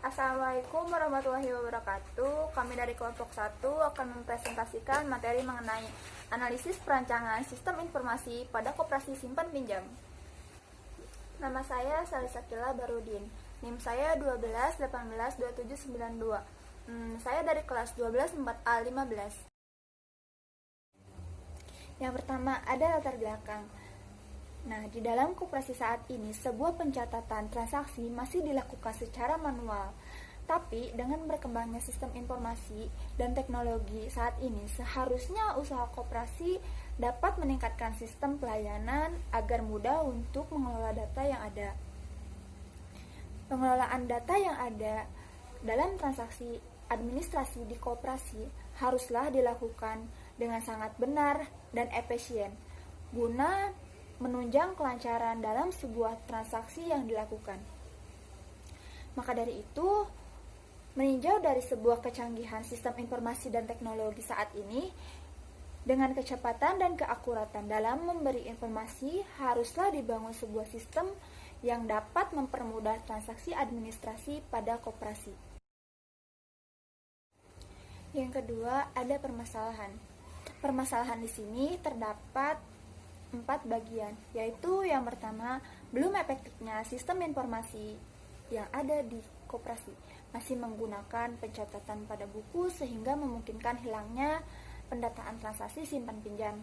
Assalamualaikum warahmatullahi wabarakatuh. Kami dari kelompok 1 akan mempresentasikan materi mengenai analisis perancangan sistem informasi pada koperasi simpan pinjam. Nama saya Salisakila Barudin. NIM saya 12182792. Saya dari kelas 12 4A15. Yang pertama, ada latar belakang. Nah, di dalam koperasi saat ini, sebuah pencatatan transaksi masih dilakukan secara manual. Tapi, dengan berkembangnya sistem informasi dan teknologi saat ini, seharusnya usaha koperasi dapat meningkatkan sistem pelayanan agar mudah untuk mengelola data yang ada. Pengelolaan data yang ada dalam transaksi administrasi di koperasi haruslah dilakukan dengan sangat benar dan efisien, guna menunjang kelancaran dalam sebuah transaksi yang dilakukan. Maka dari itu, meninjau dari sebuah kecanggihan sistem informasi dan teknologi saat ini, dengan kecepatan dan keakuratan dalam memberi informasi, haruslah dibangun sebuah sistem yang dapat mempermudah transaksi administrasi pada koperasi. Yang kedua, ada permasalahan. Permasalahan di sini terdapat 4 bagian, yaitu yang pertama, belum efektifnya sistem informasi yang ada di koperasi, masih menggunakan pencatatan pada buku sehingga memungkinkan hilangnya pendataan transaksi simpan pinjam.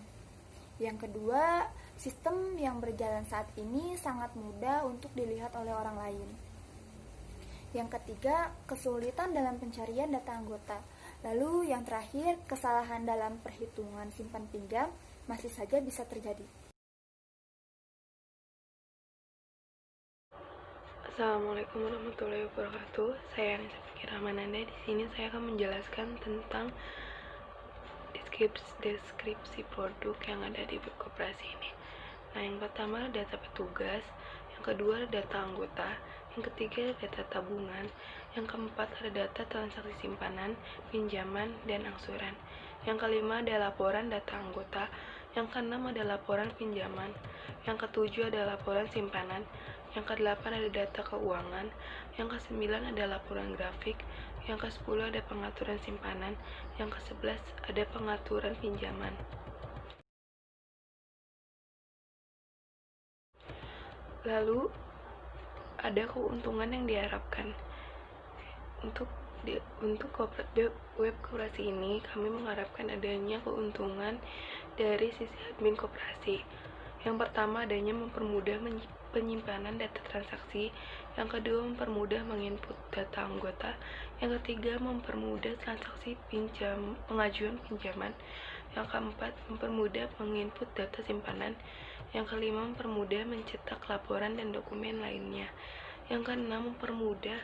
Yang kedua, sistem yang berjalan saat ini sangat mudah untuk dilihat oleh orang lain. Yang ketiga, kesulitan dalam pencarian data anggota. Lalu yang terakhir, kesalahan dalam perhitungan simpan pinjam masih saja bisa terjadi. Assalamualaikum warahmatullahi wabarakatuh. Saya Anissa Fikir Rahmananda. Di sini saya akan menjelaskan tentang deskripsi produk yang ada di web koperasi ini. Nah, yang pertama data petugas, yang kedua data anggota, yang ketiga data tabungan, yang keempat ada data transaksi simpanan, pinjaman, dan angsuran. Yang kelima ada laporan data anggota, yang keenam ada laporan pinjaman, yang ketujuh ada laporan simpanan, yang kedelapan ada data keuangan, yang kesembilan ada laporan grafik, yang kesepuluh ada pengaturan simpanan, yang kesebelas ada pengaturan pinjaman. Lalu ada keuntungan yang diharapkan. Untuk web koperasi ini, kami mengharapkan adanya keuntungan dari sisi admin koperasi. Yang pertama, adanya mempermudah penyimpanan data transaksi. Yang kedua, mempermudah menginput data anggota. Yang ketiga, mempermudah transaksi pengajuan pinjaman. Yang keempat, mempermudah menginput data simpanan. Yang kelima, mempermudah mencetak laporan dan dokumen lainnya. Yang keenam, mempermudah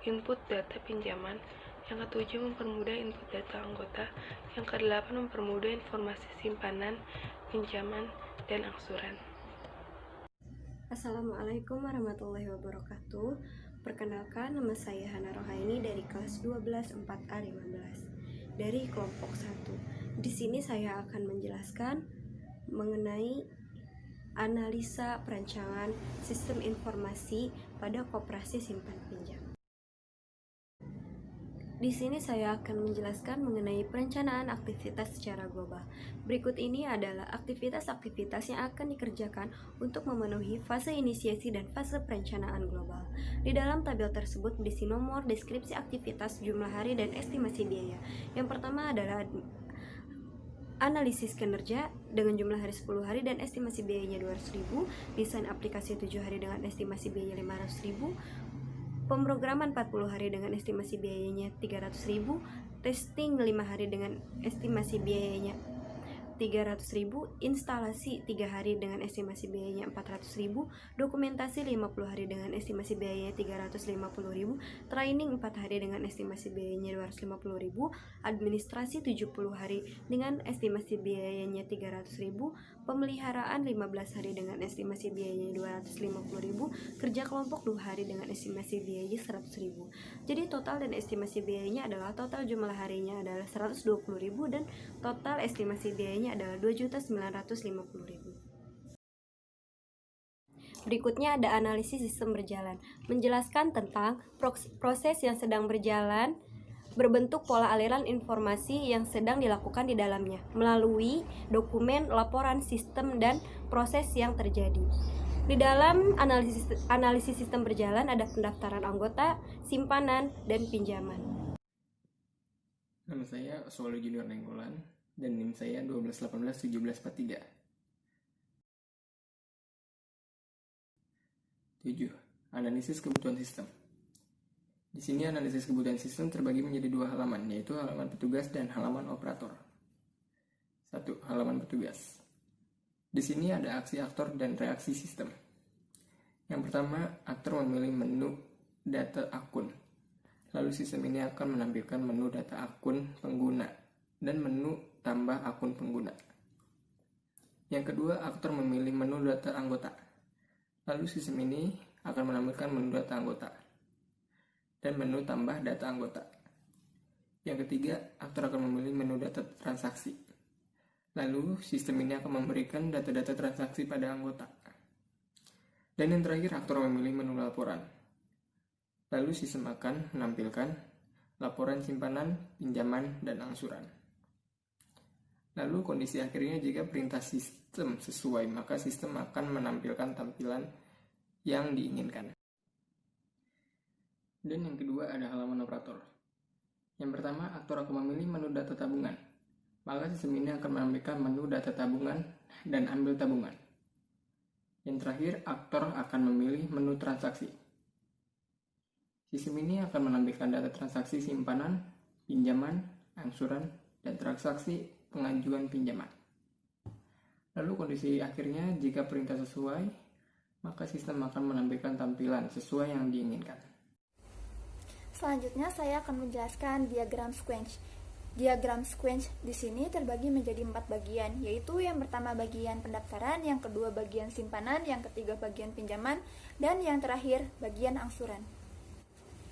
input data pinjaman. Yang ketujuh, mempermudah input data anggota. Yang kedelapan, mempermudah informasi simpanan, pinjaman, dan angsuran. Assalamualaikum warahmatullahi wabarakatuh. Perkenalkan, nama saya Hana Rohaini dari kelas 12 4A15 dari kelompok 1. Di sini saya akan menjelaskan mengenai analisa perancangan sistem informasi pada koperasi simpan pinjam. Di sini saya akan menjelaskan mengenai perencanaan aktivitas secara global. Berikut ini adalah aktivitas-aktivitas yang akan dikerjakan untuk memenuhi fase inisiasi dan fase perencanaan global. Di dalam tabel tersebut berisi nomor, deskripsi aktivitas, jumlah hari, dan estimasi biaya. Yang pertama adalah analisis kinerja dengan jumlah hari 10 hari dan estimasi biayanya 200.000, desain aplikasi 7 hari dengan estimasi biaya 500.000, pemrograman 40 hari dengan estimasi biayanya 300.000, testing 5 hari dengan estimasi biayanya 300.000, instalasi 3 hari dengan estimasi biayanya 400.000, dokumentasi 50 hari dengan estimasi biayanya 350.000, training 4 hari dengan estimasi biayanya 250.000, administrasi 70 hari dengan estimasi biayanya 300.000, pemeliharaan 15 hari dengan estimasi biayanya 250.000, kerja kelompok 2 hari dengan estimasi biayanya 100.000. Jadi total dan estimasi biayanya adalah total jumlah harinya adalah 120.000 dan total estimasi biayanya adalah 2.950.000. Berikutnya ada analisis sistem berjalan, menjelaskan tentang proses yang sedang berjalan berbentuk pola aliran informasi yang sedang dilakukan di dalamnya melalui dokumen, laporan, sistem, dan proses yang terjadi. Di dalam analisis sistem berjalan ada pendaftaran anggota, simpanan, dan pinjaman. Nama saya Oswaldo Junior Nenggolan dan NIM saya 12181743. 7. Analisis kebutuhan sistem. Di sini analisis kebutuhan sistem terbagi menjadi 2 halaman, yaitu halaman petugas dan halaman operator. 1. Halaman petugas. Di sini ada aksi aktor dan reaksi sistem. Yang pertama, aktor memilih menu data akun. Lalu sistem ini akan menampilkan menu data akun pengguna dan menu tambah akun pengguna. Yang kedua, aktor memilih menu data anggota. Lalu sistem ini akan menampilkan menu data anggota dan menu tambah data anggota. Yang ketiga, aktor akan memilih menu data transaksi. Lalu sistem ini akan memberikan data-data transaksi pada anggota. Dan yang terakhir, aktor memilih menu laporan. Lalu sistem akan menampilkan laporan simpanan, pinjaman, dan angsuran. Lalu kondisi akhirnya jika perintah sistem sesuai, maka sistem akan menampilkan tampilan yang diinginkan. Dan yang kedua ada halaman operator. Yang pertama, aktor akan memilih menu data tabungan. Maka sistem ini akan menampilkan menu data tabungan dan ambil tabungan. Yang terakhir, aktor akan memilih menu transaksi. Sistem ini akan menampilkan data transaksi simpanan, pinjaman, angsuran, dan transaksi pengajuan pinjaman. Lalu kondisi akhirnya, jika perintah sesuai, maka sistem akan menampilkan tampilan sesuai yang diinginkan. Selanjutnya saya akan menjelaskan diagram sequence. Diagram sequence di sini terbagi menjadi 4 bagian, yaitu yang pertama bagian pendaftaran, yang kedua bagian simpanan, yang ketiga bagian pinjaman, dan yang terakhir bagian angsuran.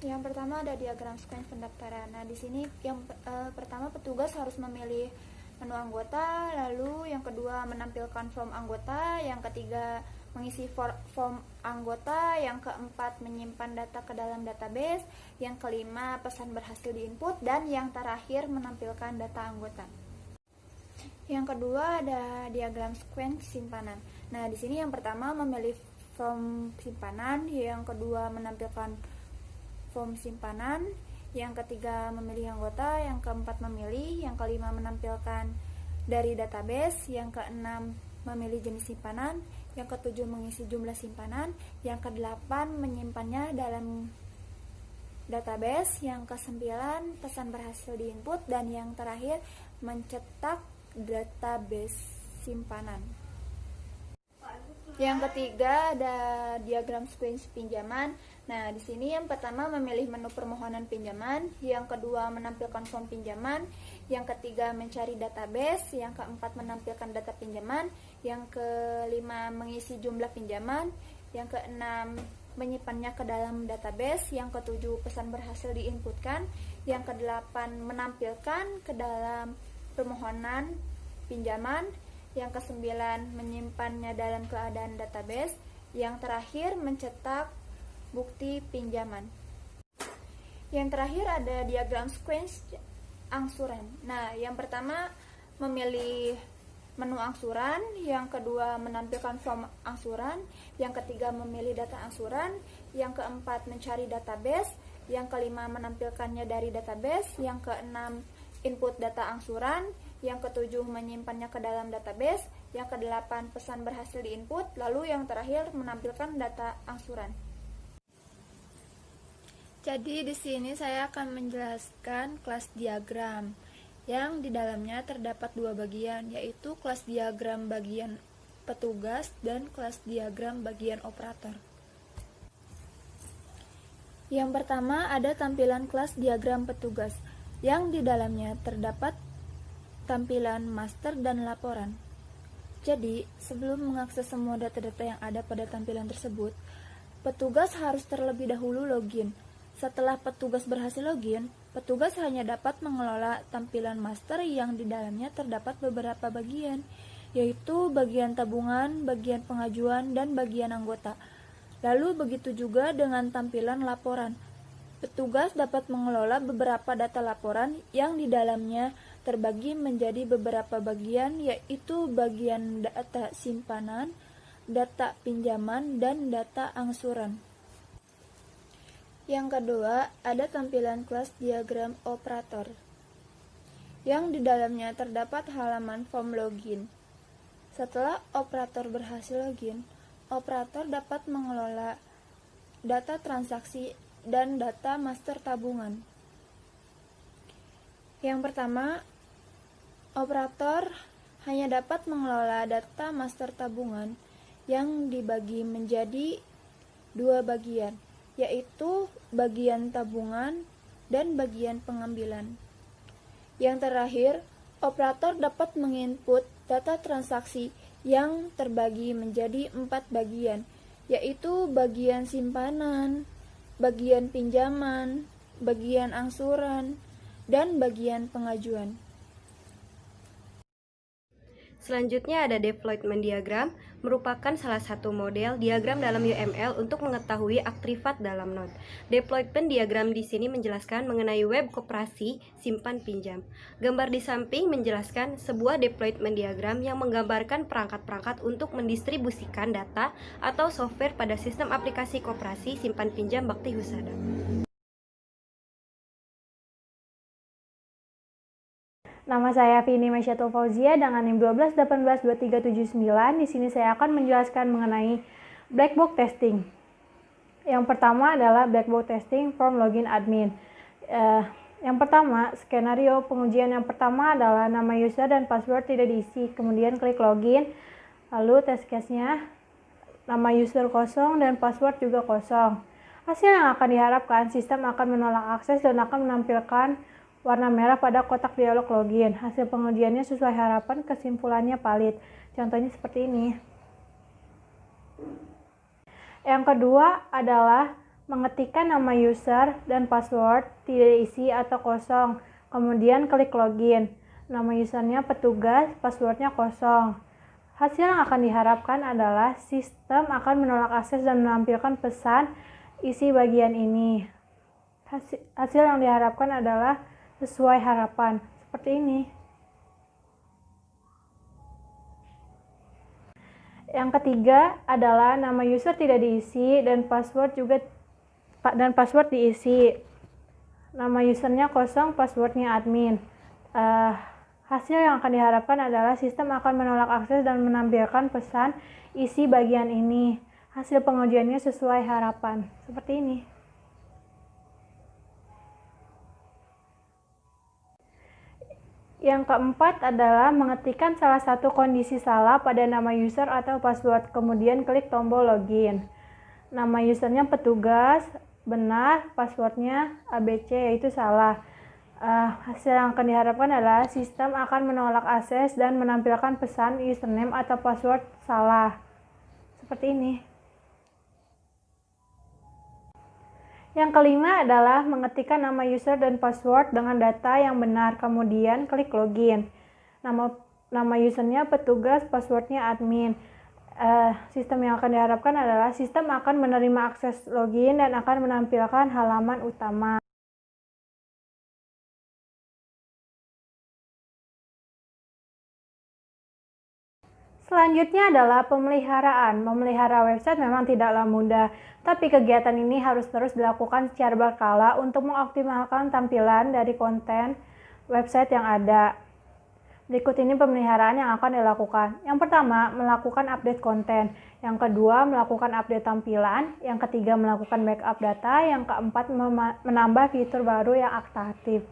Yang pertama ada diagram sequence pendaftaran. Nah, di sini yang pertama petugas harus memilih menu anggota, lalu yang kedua menampilkan form anggota, yang ketiga mengisi form anggota, yang keempat menyimpan data ke dalam database, yang kelima pesan berhasil diinput, dan yang terakhir menampilkan data anggota. Yang kedua ada diagram sequence simpanan. Nah, di sini yang pertama memilih form simpanan, yang kedua menampilkan form simpanan, yang ketiga memilih anggota, yang keempat memilih, yang kelima menampilkan dari database, yang keenam memilih jenis simpanan, yang ketujuh mengisi jumlah simpanan, yang kedelapan menyimpannya dalam database, yang kesembilan pesan berhasil diinput, dan yang terakhir mencetak database simpanan. Yang ketiga ada diagram sequence pinjaman. Nah, di sini yang pertama memilih menu permohonan pinjaman, yang kedua menampilkan form pinjaman, yang ketiga mencari database, yang keempat menampilkan data pinjaman, yang kelima mengisi jumlah pinjaman, yang keenam menyimpannya ke dalam database, yang ketujuh pesan berhasil diinputkan, yang kedelapan menampilkan ke dalam permohonan pinjaman, yang kesembilan menyimpannya dalam keadaan database, yang terakhir mencetak bukti pinjaman. Yang terakhir ada diagram sequence angsuran. Nah, yang pertama memilih menu angsuran, yang kedua menampilkan form angsuran, yang ketiga memilih data angsuran, yang keempat mencari database, yang kelima menampilkannya dari database, yang keenam input data angsuran, yang ketujuh menyimpannya ke dalam database, yang kedelapan pesan berhasil diinput, lalu yang terakhir menampilkan data angsuran. Jadi di sini saya akan menjelaskan kelas diagram yang di dalamnya terdapat 2 bagian, yaitu kelas diagram bagian petugas dan kelas diagram bagian operator. Yang pertama ada tampilan kelas diagram petugas yang di dalamnya terdapat tampilan master dan laporan. Jadi, sebelum mengakses semua data-data yang ada pada tampilan tersebut, petugas harus terlebih dahulu login. Setelah petugas berhasil login, petugas hanya dapat mengelola tampilan master yang di dalamnya terdapat beberapa bagian, yaitu bagian tabungan, bagian pengajuan, dan bagian anggota. Lalu begitu juga dengan tampilan laporan. Petugas dapat mengelola beberapa data laporan yang di dalamnya terbagi menjadi beberapa bagian, yaitu bagian data simpanan, data pinjaman, dan data angsuran. Yang kedua, ada tampilan kelas diagram operator, yang di dalamnya terdapat halaman form login. Setelah operator berhasil login, operator dapat mengelola data transaksi dan data master tabungan. Yang pertama, operator hanya dapat mengelola data master tabungan yang dibagi menjadi dua bagian, yaitu bagian tabungan dan bagian pengambilan. Yang terakhir, operator dapat menginput data transaksi yang terbagi menjadi 4 bagian, yaitu bagian simpanan, bagian pinjaman, bagian angsuran, dan bagian pengajuan. Selanjutnya ada deployment diagram, merupakan salah satu model diagram dalam UML untuk mengetahui aktifat dalam node. Deployment diagram di sini menjelaskan mengenai web koperasi simpan pinjam. Gambar di samping menjelaskan sebuah deployment diagram yang menggambarkan perangkat-perangkat untuk mendistribusikan data atau software pada sistem aplikasi koperasi simpan pinjam Bakti Husada. Nama saya Vini Masyatul Fauzia dengan NIM 12182379. Di sini saya akan menjelaskan mengenai black box testing. Yang pertama adalah black box testing form login admin. Yang pertama, skenario pengujian yang pertama adalah nama user dan password tidak diisi, kemudian klik login. Lalu test case-nya, nama user kosong dan password juga kosong. Hasil yang akan diharapkan, sistem akan menolak akses dan akan menampilkan warna merah pada kotak dialog login. Hasil pengujiannya sesuai harapan, kesimpulannya valid. Contohnya seperti ini. Yang kedua adalah mengetikkan nama user dan password tidak isi atau kosong. Kemudian klik login. Nama usernya petugas, passwordnya kosong. Hasil yang akan diharapkan adalah sistem akan menolak akses dan menampilkan pesan isi bagian ini. Hasil yang diharapkan adalah sesuai harapan, seperti ini. Yang ketiga adalah nama user tidak diisi dan password diisi. Nama usernya kosong, passwordnya admin. Hasil yang akan diharapkan adalah sistem akan menolak akses dan menampilkan pesan isi bagian ini. Hasil pengujiannya sesuai harapan, seperti ini. Yang keempat adalah mengetikkan salah satu kondisi salah pada nama user atau password, kemudian klik tombol login. Nama usernya petugas, benar, passwordnya ABC yaitu salah. Hasil yang akan diharapkan adalah sistem akan menolak akses dan menampilkan pesan username atau password salah. Seperti ini. Yang kelima adalah mengetikkan nama user dan password dengan data yang benar, kemudian klik login. Nama usernya petugas, passwordnya admin. Sistem yang akan diharapkan adalah sistem akan menerima akses login dan akan menampilkan halaman utama. Selanjutnya adalah pemeliharaan. Memelihara website memang tidaklah mudah, tapi kegiatan ini harus terus dilakukan secara berkala untuk mengoptimalkan tampilan dari konten website yang ada. Berikut ini pemeliharaan yang akan dilakukan. Yang pertama, melakukan update konten. Yang kedua, melakukan update tampilan. Yang ketiga, melakukan backup data. Yang keempat, menambah fitur baru yang aktif.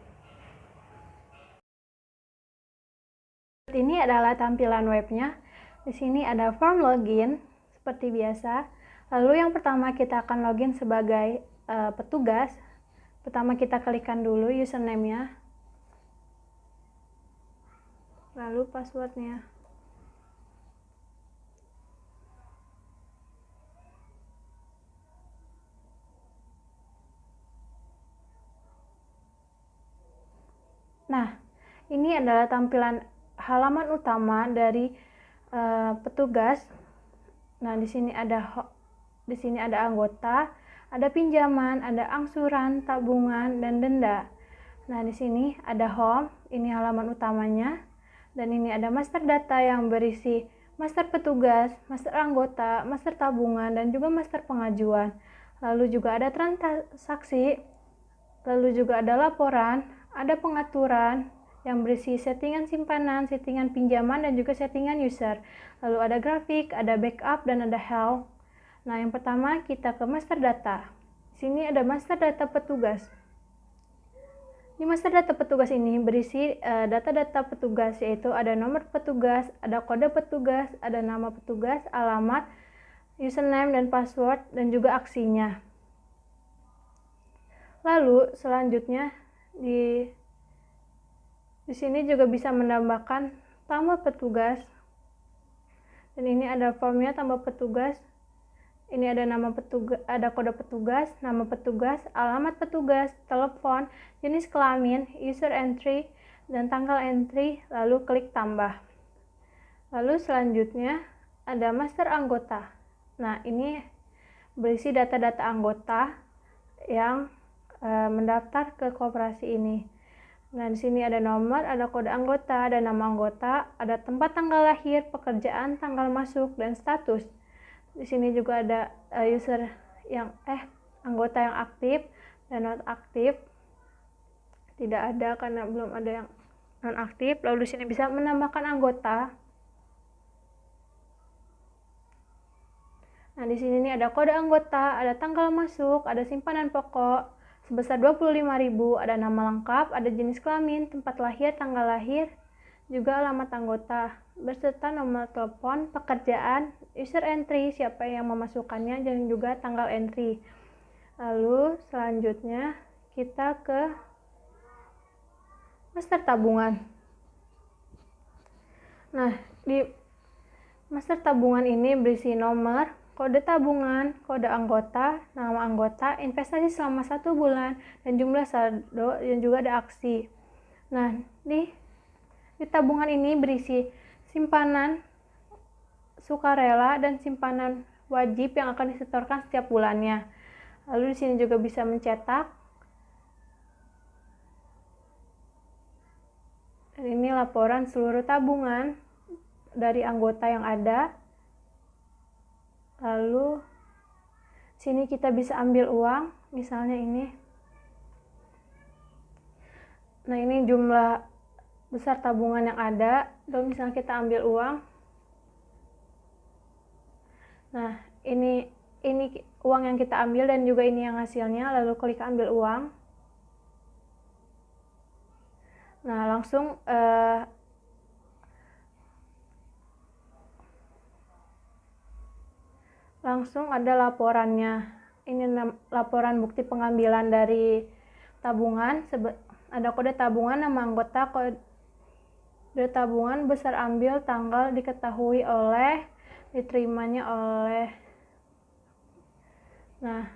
Ini adalah tampilan webnya. Di sini ada form login seperti biasa. Lalu yang pertama kita akan login sebagai petugas. Pertama kita klikkan dulu username-nya. Lalu passwordnya. Nah, ini adalah tampilan halaman utama dari petugas. Nah, di sini ada anggota, ada pinjaman, ada angsuran, tabungan, dan denda. Nah, di sini ada home, ini halaman utamanya, dan ini ada master data yang berisi master petugas, master anggota, master tabungan, dan juga master pengajuan. Lalu juga ada transaksi, lalu juga ada laporan, ada pengaturan yang berisi settingan simpanan, settingan pinjaman, dan juga settingan user. Lalu ada grafik, ada backup, dan ada help. Nah, yang pertama kita ke master data. Di sini ada master data petugas. Di master data petugas ini berisi data-data petugas, yaitu ada nomor petugas, ada kode petugas, ada nama petugas, alamat, username dan password, dan juga aksinya. Lalu selanjutnya di sini juga bisa menambahkan tambah petugas. Dan ini ada formnya tambah petugas. Ini ada nama petugas, ada kode petugas, nama petugas, alamat petugas, telepon, jenis kelamin, user entry, dan tanggal entry, lalu klik tambah. Lalu selanjutnya ada master anggota. Nah, ini berisi data-data anggota yang mendaftar ke koperasi ini. Nah, di sini ada nomor, ada kode anggota, ada nama anggota, ada tempat tanggal lahir, pekerjaan, tanggal masuk, dan status. Di sini juga ada anggota yang aktif dan non aktif. Tidak ada karena belum ada yang non aktif. Lalu di sini bisa menambahkan anggota. Nah, di sini nih ada kode anggota, ada tanggal masuk, ada simpanan pokok sebesar 25.000, ada nama lengkap, ada jenis kelamin, tempat lahir, tanggal lahir, juga alamat anggota, beserta nomor telepon, pekerjaan, user entry, siapa yang memasukkannya, dan juga tanggal entry. Lalu selanjutnya kita ke master tabungan. Nah, di master tabungan ini berisi nomor, kode tabungan, kode anggota, nama anggota, investasi selama 1 bulan, dan jumlah saldo, dan juga ada aksi. Nah, di tabungan ini berisi simpanan sukarela dan simpanan wajib yang akan disetorkan setiap bulannya. Lalu di sini juga bisa mencetak. Dan ini laporan seluruh tabungan dari anggota yang ada. Lalu sini kita bisa ambil uang, misalnya ini. Nah, ini jumlah besar tabungan yang ada. Lalu misalnya kita ambil uang. Nah, ini uang yang kita ambil dan juga ini yang hasilnya. Lalu klik ambil uang. Nah, langsung ada laporannya. Ini laporan bukti pengambilan dari tabungan. Ada kode tabungan, nama anggota, kode tabungan, besar ambil, tanggal, diketahui oleh, diterimanya oleh. Nah,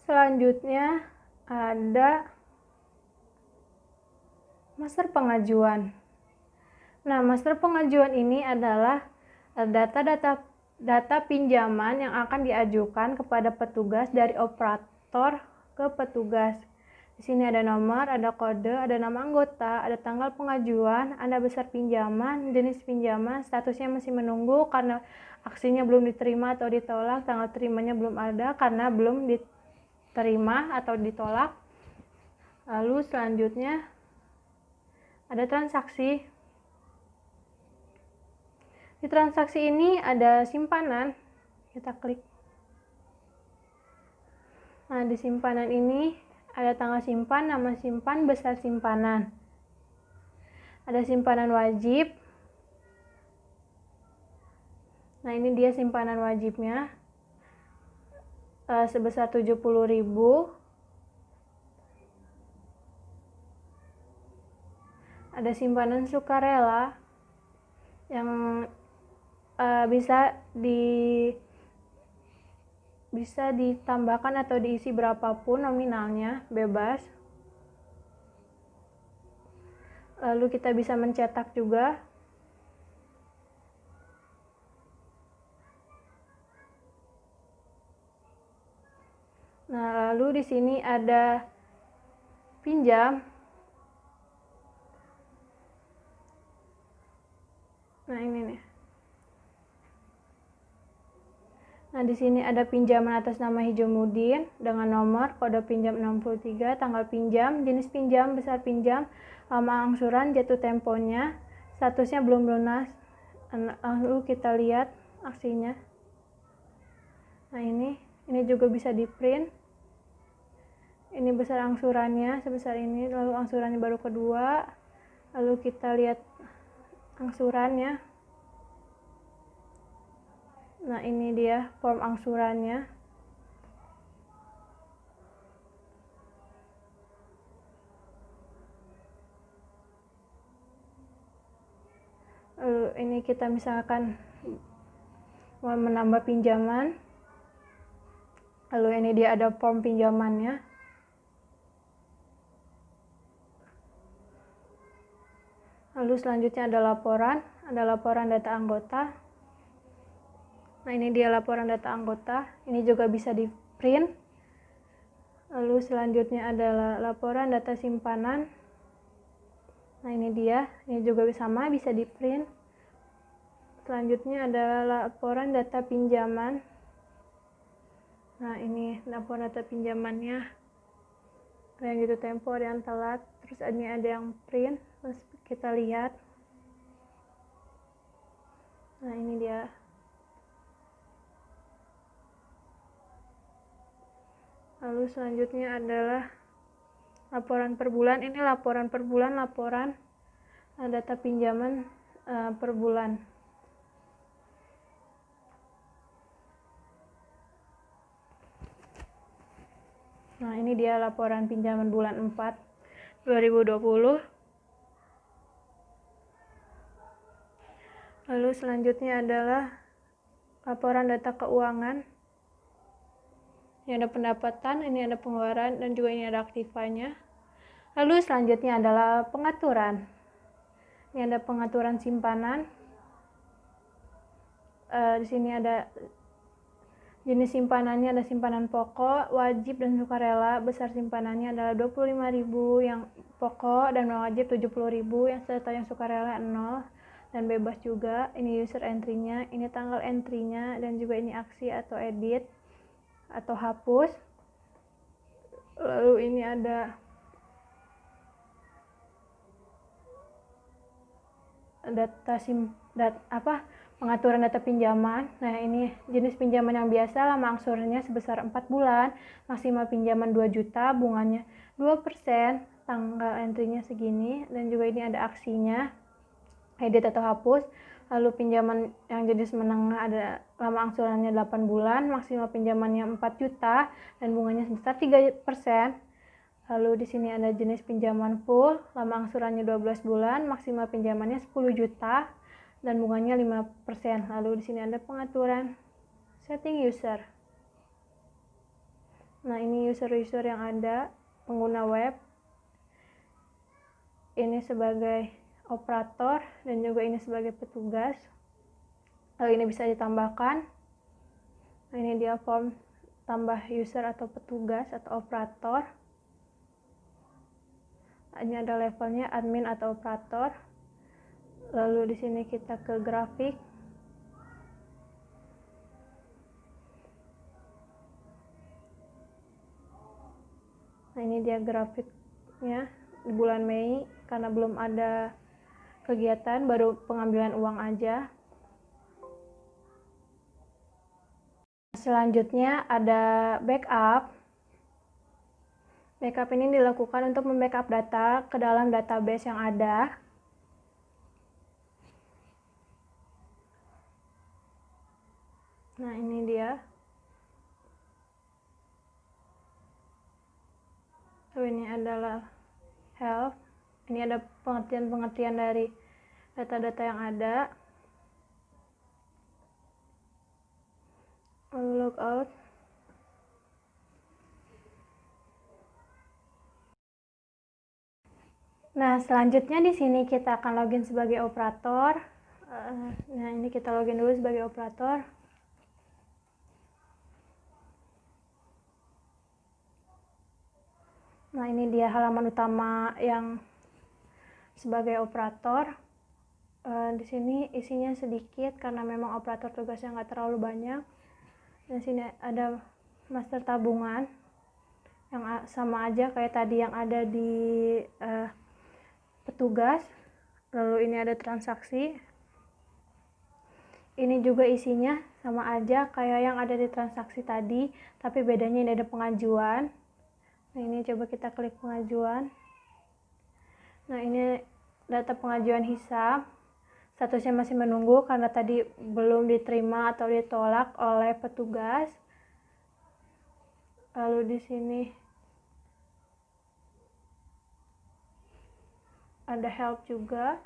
selanjutnya ada master pengajuan. Nah, master pengajuan ini adalah data pinjaman yang akan diajukan kepada petugas dari operator ke petugas. Di sini ada nomor, ada kode, ada nama anggota, ada tanggal pengajuan, ada besar pinjaman, jenis pinjaman, statusnya masih menunggu karena aksinya belum diterima atau ditolak, tanggal terimanya belum ada karena belum diterima atau ditolak. Lalu selanjutnya ada transaksi. Di transaksi ini ada simpanan, kita klik. Nah, di simpanan ini ada tanggal simpan, nama simpan, besar simpanan. Ada simpanan wajib. Nah, ini dia simpanan wajibnya sebesar 70.000. Ada simpanan sukarela yang bisa ditambahkan atau diisi berapapun nominalnya, bebas. Lalu kita bisa mencetak juga. Nah, lalu di sini ada pinjam. Nah, ini nih. Nah, di sini ada pinjaman atas nama Hijomudin dengan nomor kode pinjam 63, tanggal pinjam, jenis pinjam, besar pinjam, lama angsuran, jatuh temponya, statusnya belum lunas. Lalu kita lihat aksinya. Nah, ini juga bisa di print. Ini besar angsurannya sebesar ini, lalu angsurannya baru kedua. Lalu kita lihat angsurannya. Nah, ini dia form angsurannya. Lalu ini kita misalkan mau menambah pinjaman. Lalu ini dia ada form pinjamannya. Lalu selanjutnya ada laporan data anggota. Nah, ini dia laporan data anggota. Ini juga bisa di print. Lalu selanjutnya adalah laporan data simpanan. Nah, ini dia. Ini juga sama, bisa di print. Selanjutnya adalah laporan data pinjaman. Nah, ini laporan data pinjamannya. Ada yang jatuh tempo, ada yang telat. Terus ini ada yang print. Terus kita lihat. Nah, ini dia. Lalu selanjutnya adalah laporan per bulan. Ini laporan per bulan, laporan data pinjaman per bulan. Nah, ini dia laporan pinjaman bulan 4 2020. Lalu selanjutnya adalah laporan data keuangan. Ini ada pendapatan, ini ada pengeluaran, dan juga ini ada aktivanya. Lalu selanjutnya adalah pengaturan. Ini ada pengaturan simpanan. Di sini ada jenis simpanannya, ada simpanan pokok, wajib, dan sukarela. Besar simpanannya adalah 25.000 yang pokok dan wajib 70.000, yang serta yang sukarela 0 dan bebas juga. Ini user entry-nya, ini tanggal entry-nya, dan juga ini aksi atau edit atau hapus. Lalu ini ada pengaturan data pinjaman. Nah, ini jenis pinjaman yang biasa, lama angsurannya sebesar 4 bulan, maksimal pinjaman 2 juta, bunganya 2%, tanggal entry-nya segini, dan juga ini ada aksinya, edit atau hapus. Lalu pinjaman yang jenis menengah ada lama angsurannya 8 bulan, maksimal pinjamannya 4 juta, dan bunganya sebesar 3%. Lalu di sini ada jenis pinjaman full, lama angsurannya 12 bulan, maksimal pinjamannya 10 juta, dan bunganya 5%. Lalu di sini ada pengaturan setting user. Nah, ini user-user yang ada, pengguna web. Ini sebagai operator dan juga ini sebagai petugas. Lalu ini bisa ditambahkan. Nah, ini dia form tambah user atau petugas atau operator. Ini ada levelnya admin atau operator. Lalu di sini kita ke grafik. Nah, ini dia grafiknya di bulan Mei, karena belum ada kegiatan, baru pengambilan uang aja. Selanjutnya ada backup. Backup ini dilakukan untuk membackup data ke dalam database yang ada. Nah, ini dia. So, ini adalah help. Ini ada pengertian-pengertian dari data-data yang ada. Lalu logout. Nah, selanjutnya di sini kita akan login sebagai operator. Nah, ini kita login dulu sebagai operator. Nah, ini dia halaman utama yang sebagai operator. Di sini isinya sedikit karena memang operator tugasnya nggak terlalu banyak. Di sini ada master tabungan yang sama aja kayak tadi yang ada di petugas. Lalu ini ada transaksi. Ini juga isinya sama aja kayak yang ada di transaksi tadi, tapi bedanya ini ada pengajuan. Nah, ini coba kita klik pengajuan. Nah, ini data pengajuan hisab. Statusnya masih menunggu karena tadi belum diterima atau ditolak oleh petugas. Lalu di sini ada help juga.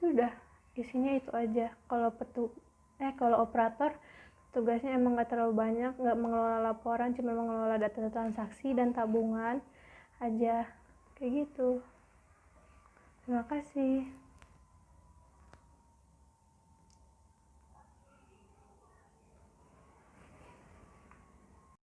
Sudah, isinya itu aja. Kalau operator tugasnya emang nggak terlalu banyak, nggak mengelola laporan, cuma mengelola data transaksi dan tabungan aja, kayak gitu. Terima kasih.